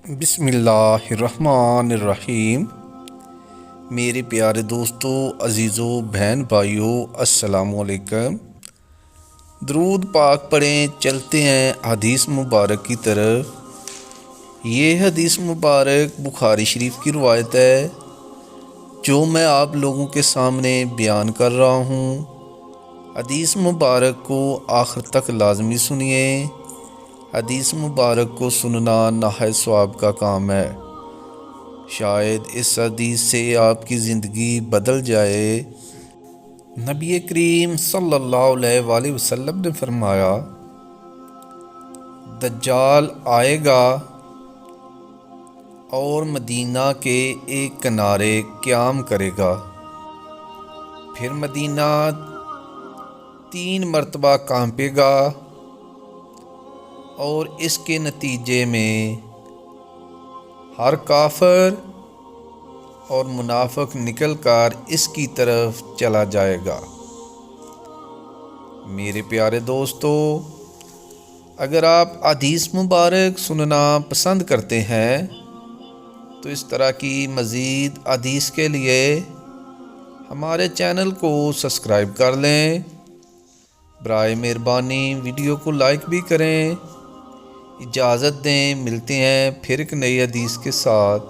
بسم اللہ الرحمن الرحیم۔ میرے پیارے دوستو، عزیزو، بہن بھائیو، السلام علیکم۔ درود پاک پڑھیں، چلتے ہیں حدیث مبارک کی طرف۔ یہ حدیث مبارک بخاری شریف کی روایت ہے جو میں آپ لوگوں کے سامنے بیان کر رہا ہوں۔ حدیث مبارک کو آخر تک لازمی سنیے۔ حدیث مبارک کو سننا نہایت ثواب کا کام ہے۔ شاید اس حدیث سے آپ کی زندگی بدل جائے۔ نبی کریم صلی اللہ علیہ وآلہ وسلم نے فرمایا، دجال آئے گا اور مدینہ کے ایک کنارے قیام کرے گا، پھر مدینہ 3 مرتبہ کانپے گا اور اس کے نتیجے میں ہر کافر اور منافق نکل کر اس کی طرف چلا جائے گا۔ میرے پیارے دوستو، اگر آپ حدیث مبارک سننا پسند کرتے ہیں تو اس طرح کی مزید حدیث کے لیے ہمارے چینل کو سبسکرائب کر لیں۔ برائے مہربانی ویڈیو کو لائک بھی کریں۔ اجازت دیں، ملتے ہیں پھر ایک نئی حدیث کے ساتھ۔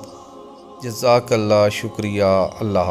جزاک اللہ، شکریہ، اللہ